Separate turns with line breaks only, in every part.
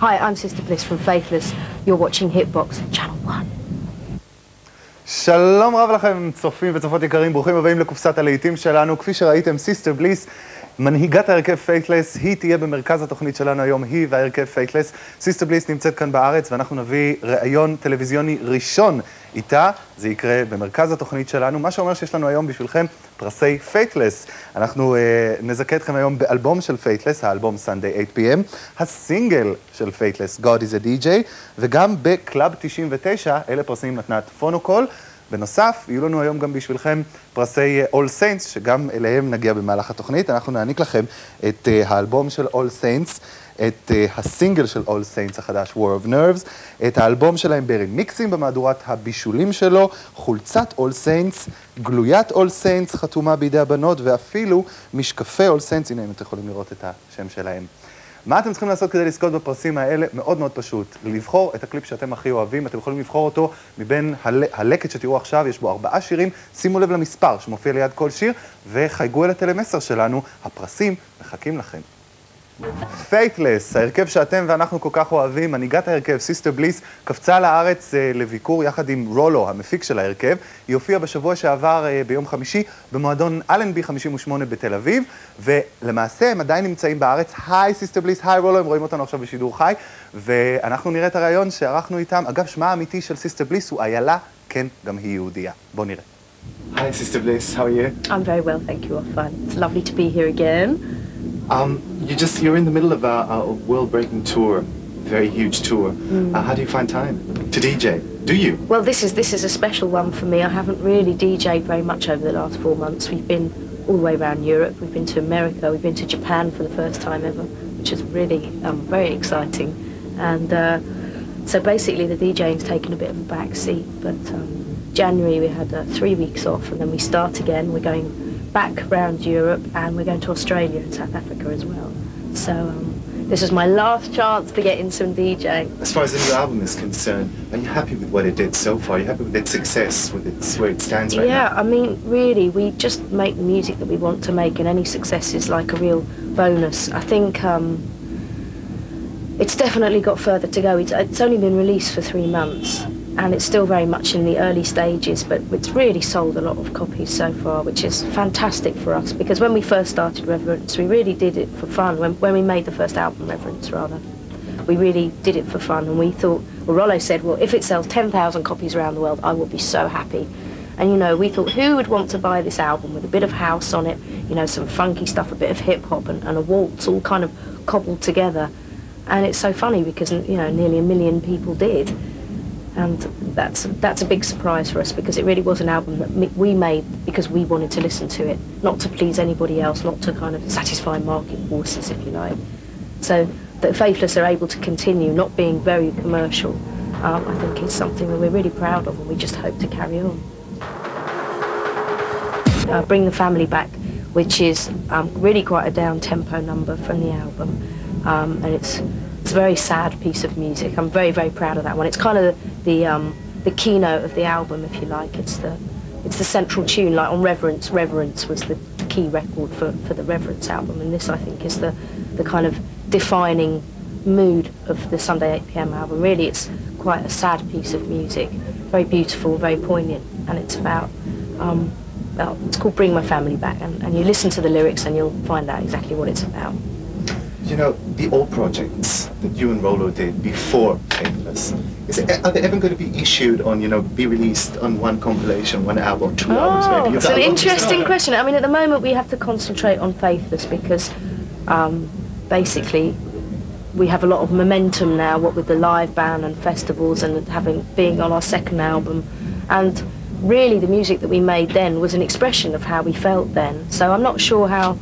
Hi, I'm Sister Bliss from Faithless. You're watching Hitbox, Channel 1.
שלום רב לכם, צופים וצופות יקרים, ברוכים הבאים לקופסת הלהיטים שלנו. כפי שראיתם, סיסטר בליס, מנהיגת ההרכב פיית'לס, היא תהיה במרכז התוכנית שלנו היום, היא וההרכב פיית'לס. סיסטר בליס נמצאת כאן בארץ, ואנחנו נביא ראיון טלוויזיוני ראשון איתה. זה יקרה במרכז התוכנית שלנו, מה שאומר שיש לנו היום בשבילכם פרסי פיית'לס. אנחנו נזכה אתכם היום באלבום של פיית'לס, האלבום Sunday 8 p.m, הסינגל של פיית'לס, God is a DJ, וגם בקלאב 99, אלה פרסים מתנת פונוקול. בנוסף, יהיו לנו היום גם בשבילכם פרסי All Saints, שגם אליהם נגיע במהלך התוכנית. אנחנו נעניק לכם את האלבום של All Saints, את הסינגל של All Saints החדש, War of Nerves, את האלבום שלהם ברמיקסים במהדורת הבישולים שלו, חולצת All Saints, גלוית All Saints חתומה בידי הבנות, ואפילו משקפי All Saints, הנה אם אתם יכולים לראות את השם שלהם. מה אתם צריכים לעשות כדי לזכות בפרסים האלה? מאוד מאוד פשוט. לבחור את הקליפ שאתם הכי אוהבים, אתם יכולים לבחור אותו מבין הלקט שתראו עכשיו, יש בו 4 שירים, שימו לב למספר שמופיע ליד כל שיר, וחייגו אל הטלמסר שלנו, הפרסים מחכים לכם. פיית'לס, ההרכב שאתם ואנחנו כל כך אוהבים, מנהיגת ההרכב, סיסטר בליס, קפצה לארץ לביקור יחד עם רולו, המפיק של ההרכב. היא הופיעה בשבוע שעבר ביום חמישי במועדון אלנבי 58 בתל אביב, ולמעשה הם עדיין נמצאים בארץ. היי סיסטר בליס, היי רולו, הם רואים אותנו עכשיו בשידור חי, ואנחנו נראה את הרעיון שערכנו איתם. אגב, שמה האמיתי של סיסטר בליס הוא איילה, כן, גם היא יהודייה. בואו נראה.
Hi Sister Bliss, how are you?
I'm very well, thank you, I'm fine. It's lovely to be here again.
You're in the middle of a world-breaking tour, very huge tour. How do you find time to DJ? Do you?
Well, this is a special one for me. I haven't really DJ'd very much over the last 4 months. We've been all the way around Europe. We've been to America. We've been to Japan for the first time ever, which is really very exciting. And so basically the DJing's taken a bit of a back seat. But January we had 3 weeks off, and then we start again. We're going back around Europe, and we're going to Australia and South Africa as well. So this is my last chance to get in some DJing.
As far as the new album is concerned, are you happy with what it did so far? Are you happy with its success, with its where it stands right now?
Yeah, I mean, really, we just make the music that we want to make, and any success is like a real bonus. I think it's definitely got further to go. It's only been released for 3 months, and it's still very much in the early stages, but it's really sold a lot of copies so far, which is fantastic for us, because when we first started Reverence, we really did it for fun. When we made the first album, Reverence, rather, we really did it for fun, and we thought, well, Rollo said, well, if it sells 10,000 copies around the world, I will be so happy. And, you know, we thought, who would want to buy this album with a bit of house on it, you know, some funky stuff, a bit of hip-hop, and a waltz all kind of cobbled together. And it's so funny because, you know, nearly 1 million people did. And that's a big surprise for us, because it really was an album that we made because we wanted to listen to it, not to please anybody else, not to kind of satisfy market forces, if you like. So that Faithless are able to continue not being very commercial, I think is something that we're really proud of, and we just hope to carry on. Bring the Family Back, which is really quite a down-tempo number from the album, and it's a very sad piece of music. I'm very, very proud of that one. It's kind of the keynote of the album, if you like. It's the central tune, like on Reverence. Reverence was the key record for the Reverence album, and this, I think, is the kind of defining mood of the Sunday 8 p.m. album. Really, it's quite a sad piece of music, very beautiful, very poignant, and it's about, well, it's called Bring My Family Back, and you listen to the lyrics and you'll find out exactly what it's about.
You know, the old projects that you and Rollo did before Faithless, are they ever going to be issued on, you know, be released on one compilation, one album, 2 albums maybe?
It's an interesting question. I mean, at the moment we have to concentrate on Faithless because basically we have a lot of momentum now, what with the live band and festivals and being on our 2nd album. And really the music that we made then was an expression of how we felt then. So I'm not sure how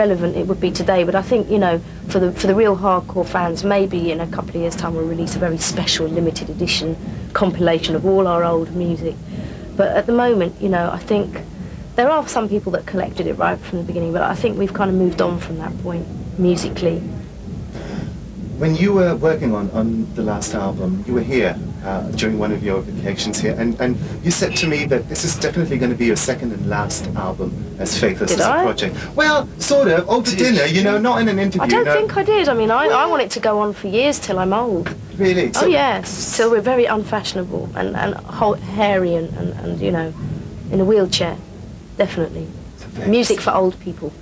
relevant it would be today, but I think, you know, for the real hardcore fans, maybe in a couple of years' time we'll release a very special limited edition compilation of all our old music. But at the moment, you know, I think there are some people that collected it right from the beginning, but I think we've kind of moved on from that point musically.
when you were working on the last album, you were here during one of your vacations here, and you said to me that this is definitely going to be your second and last album as Faithless as a project. Well, sort of, over dinner, you know, not in an interview.
I don't think I did. I mean, I want it to go on for years till I'm old.
Really?
So, oh yes, till we're very unfashionable and hairy and you know, in a wheelchair, definitely. So music for old people.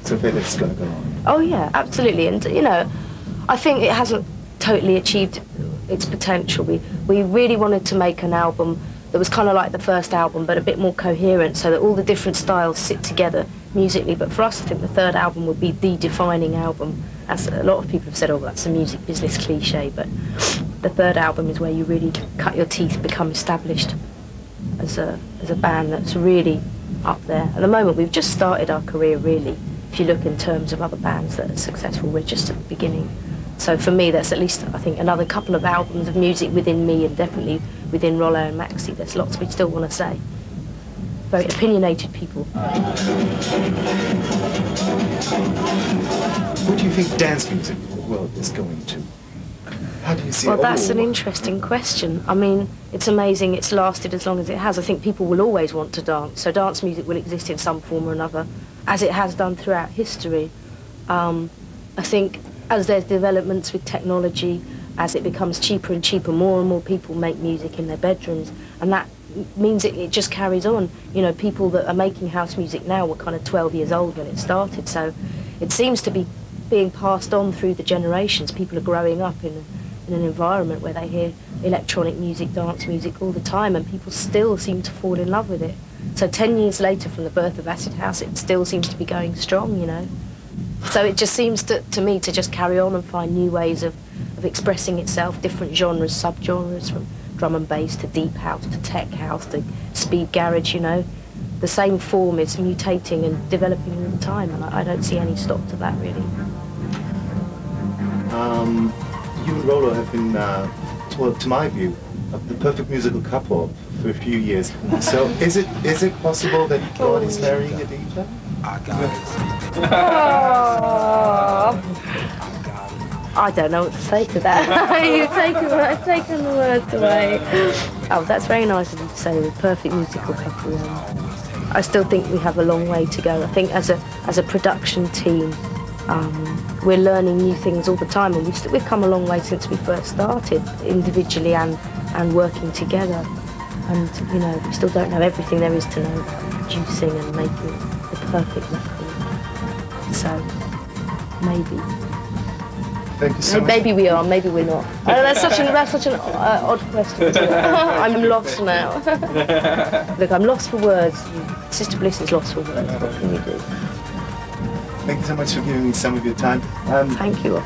So Faithless is going to go on?
Oh yeah, absolutely. And you know, I think it hasn't totally achieved its potential. We really wanted to make an album that was kind of like the first album, but a bit more coherent, so that all the different styles sit together musically. But for us, I think the third album would be the defining album. As a lot of people have said, oh, that's a music business cliche, but the third album is where you really cut your teeth, become established as a band that's really up there. At the moment, we've just started our career, really. If you look in terms of other bands that are successful, we're just at the beginning. So for me, that's at least, I think, another couple of albums of music within me, and definitely within Rollo and Maxi. There's lots we still want to say. Very opinionated people.
What do you think dance music world is going to? How do you see it?
Well, that's an interesting question. I mean, it's amazing it's lasted as long as it has. I think people will always want to dance, so dance music will exist in some form or another, as it has done throughout history. I think as there's developments with technology, as it becomes cheaper and cheaper, more and more people make music in their bedrooms, and that means it just carries on. You know, people that are making house music now were kind of 12 years old when it started, so it seems to be being passed on through the generations. People are growing up in an environment where they hear electronic music, dance music all the time, and people still seem to fall in love with it. So 10 years later from the birth of acid house, it still seems to be going strong, you know. So it just seems to me to just carry on and find new ways of expressing itself, different genres, sub-genres, from drum and bass to deep house to tech house to speed garage, you know. The same form is mutating and developing all the time, and I don't see any stop to that, really.
You and Rollo have been, well, to my view, the perfect musical couple for a few years. So is it possible that God is marrying a DJ?
I don't know what to say to that. I've taken the words away. Oh, that's very nice of you to say, the perfect musical couple. I still think we have a long way to go. I think as a production team, we're learning new things all the time, and we've come a long way since we first started, individually and working together. And you know, we still don't know everything there is to know about producing and making the perfect record. So maybe.
Thank you so much.
Maybe we are, maybe we're not. That's such an odd question. I'm lost now. Look, I'm lost for words. Sister Bliss is lost for words. What can you do?
Thank you so much for giving me some of your time.
Thank you.